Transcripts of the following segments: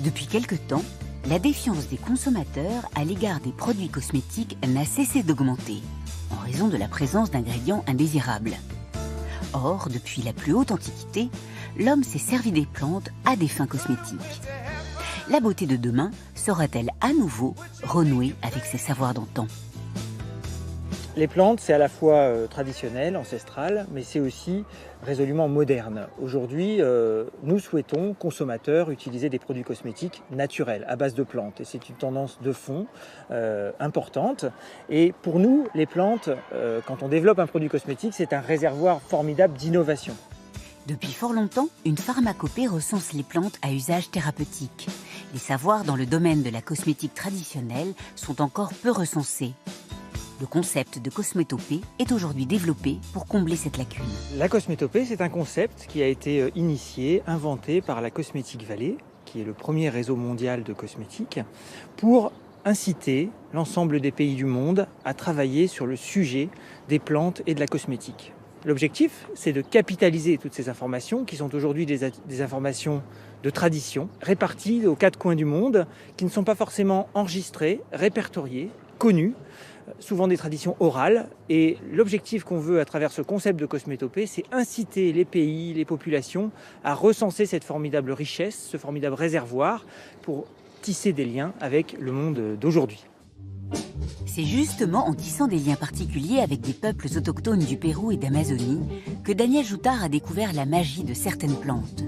Depuis quelque temps, la défiance des consommateurs à l'égard des produits cosmétiques n'a cessé d'augmenter, en raison de la présence d'ingrédients indésirables. Or, depuis la plus haute antiquité, l'homme s'est servi des plantes à des fins cosmétiques. La beauté de demain saura-t-elle à nouveau renouer avec ses savoirs d'antan ? Les plantes, c'est à la fois traditionnel, ancestral, mais c'est aussi résolument moderne. Aujourd'hui, nous souhaitons, consommateurs, utiliser des produits cosmétiques naturels, à base de plantes. Et c'est une tendance de fond importante. Et pour nous, les plantes, quand on développe un produit cosmétique, c'est un réservoir formidable d'innovation. Depuis fort longtemps, une pharmacopée recense les plantes à usage thérapeutique. Les savoirs dans le domaine de la cosmétique traditionnelle sont encore peu recensés. Le concept de cosmétopée est aujourd'hui développé pour combler cette lacune. La cosmétopée, c'est un concept qui a été initié, inventé par la Cosmetic Valley, qui est le premier réseau mondial de cosmétiques, pour inciter l'ensemble des pays du monde à travailler sur le sujet des plantes et de la cosmétique. L'objectif, c'est de capitaliser toutes ces informations qui sont aujourd'hui des informations de tradition, réparties aux quatre coins du monde, qui ne sont pas forcément enregistrées, répertoriées, connues, souvent des traditions orales. Et l'objectif qu'on veut à travers ce concept de cosmétopée, c'est inciter les pays, les populations à recenser cette formidable richesse, ce formidable réservoir pour tisser des liens avec le monde d'aujourd'hui. C'est justement en tissant des liens particuliers avec des peuples autochtones du Pérou et d'Amazonie que Daniel Joutard a découvert la magie de certaines plantes.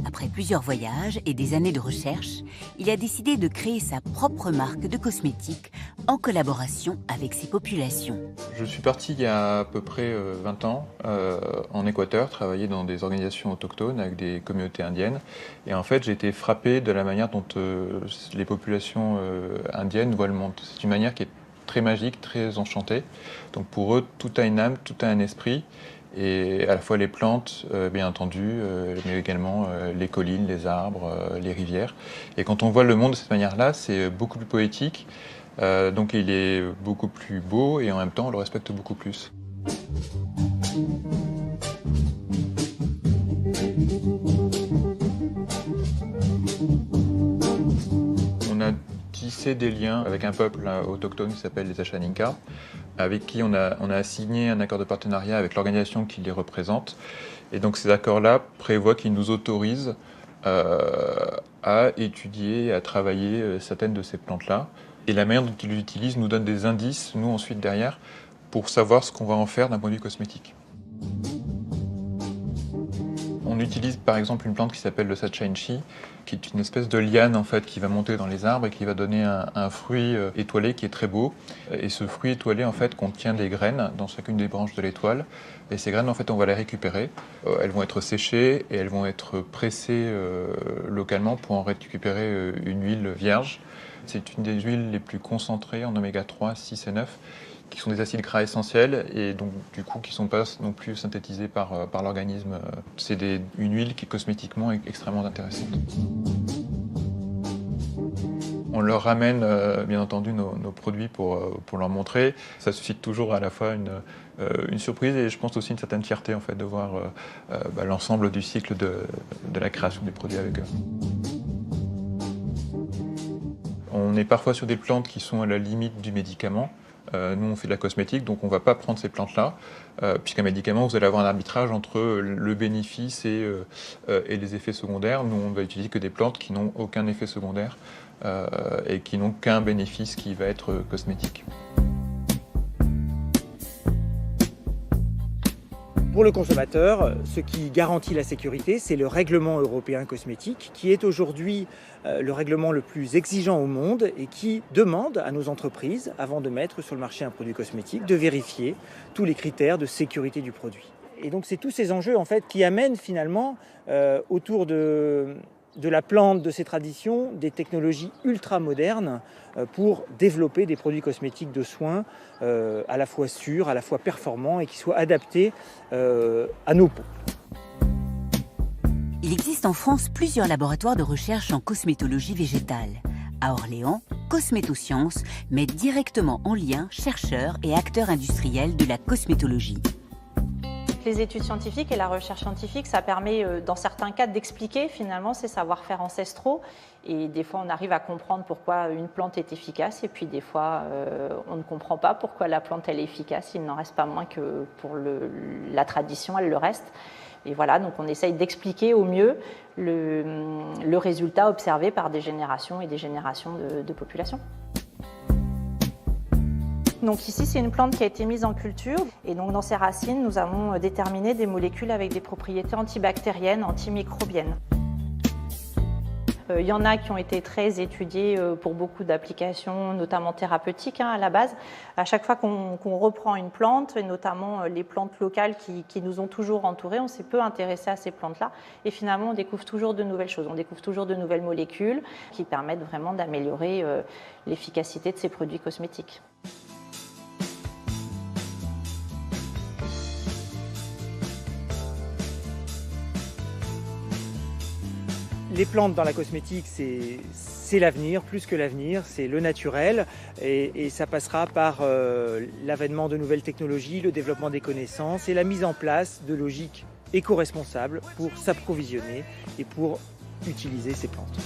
Après plusieurs voyages et des années de recherche, il a décidé de créer sa propre marque de cosmétiques en collaboration avec ces populations. Je suis parti il y a à peu près 20 ans en Équateur, travailler dans des organisations autochtones avec des communautés indiennes. Et en fait, j'ai été frappé de la manière dont les populations indiennes voient le monde. C'est une manière qui est très magique, très enchantée. Donc pour eux, tout a une âme, tout a un esprit. Et à la fois les plantes, bien entendu, mais également les collines, les arbres, les rivières. Et quand on voit le monde de cette manière-là, c'est beaucoup plus poétique. Donc il est beaucoup plus beau et en même temps on le respecte beaucoup plus. On a tissé des liens avec un peuple autochtone qui s'appelle les Achaninka, avec qui on a signé un accord de partenariat avec l'organisation qui les représente. Et donc ces accords-là prévoient qu'ils nous autorisent à étudier, à travailler certaines de ces plantes-là. Et la manière dont ils l'utilisent nous donne des indices, nous ensuite derrière, pour savoir ce qu'on va en faire d'un point de vue cosmétique. On utilise par exemple une plante qui s'appelle le Sachainchi, qui est une espèce de liane en fait, qui va monter dans les arbres et qui va donner un fruit étoilé qui est très beau. Et ce fruit étoilé en fait contient des graines dans chacune des branches de l'étoile. Et ces graines en fait on va les récupérer. Elles vont être séchées et elles vont être pressées localement pour en récupérer une huile vierge. C'est une des huiles les plus concentrées en oméga 3, 6 et 9, qui sont des acides gras essentiels et donc du coup qui ne sont pas non plus synthétisés par l'organisme. C'est une huile qui cosmétiquement est extrêmement intéressante. On leur ramène bien entendu nos produits pour leur montrer. Ça suscite toujours à la fois une surprise et je pense aussi une certaine fierté en fait, de voir l'ensemble du cycle de la création des produits avec eux. On est parfois sur des plantes qui sont à la limite du médicament. Nous, on fait de la cosmétique, donc on ne va pas prendre ces plantes-là, puisqu'un médicament, vous allez avoir un arbitrage entre le bénéfice et les effets secondaires. Nous, on ne va utiliser que des plantes qui n'ont aucun effet secondaire et qui n'ont qu'un bénéfice qui va être cosmétique. Pour le consommateur, ce qui garantit la sécurité, c'est le règlement européen cosmétique, qui est aujourd'hui le règlement le plus exigeant au monde et qui demande à nos entreprises, avant de mettre sur le marché un produit cosmétique, de vérifier tous les critères de sécurité du produit. Et donc c'est tous ces enjeux en fait, qui amènent finalement autour de la plante, de ces traditions, des technologies ultra modernes pour développer des produits cosmétiques de soins à la fois sûrs, à la fois performants et qui soient adaptés à nos peaux. Il existe en France plusieurs laboratoires de recherche en cosmétologie végétale. À Orléans, Cosmétosciences met directement en lien chercheurs et acteurs industriels de la cosmétologie. Les études scientifiques et la recherche scientifique, ça permet dans certains cas d'expliquer finalement ces savoir-faire ancestraux. Et des fois, on arrive à comprendre pourquoi une plante est efficace et puis des fois, on ne comprend pas pourquoi la plante elle est efficace. Il n'en reste pas moins que pour la tradition, elle le reste. Et voilà, donc on essaye d'expliquer au mieux le résultat observé par des générations et des générations de populations. Donc ici, c'est une plante qui a été mise en culture et donc dans ses racines, nous avons déterminé des molécules avec des propriétés antibactériennes, antimicrobiennes. Il y en a qui ont été très étudiées pour beaucoup d'applications, notamment thérapeutiques à la base. À chaque fois qu'on reprend une plante, et notamment les plantes locales qui nous ont toujours entourés, on s'est peu intéressé à ces plantes-là. Et finalement, on découvre toujours de nouvelles choses, on découvre toujours de nouvelles molécules qui permettent vraiment d'améliorer l'efficacité de ces produits cosmétiques. Les plantes dans la cosmétique, c'est l'avenir, plus que l'avenir, c'est le naturel et ça passera par l'avènement de nouvelles technologies, le développement des connaissances et la mise en place de logiques éco-responsables pour s'approvisionner et pour utiliser ces plantes.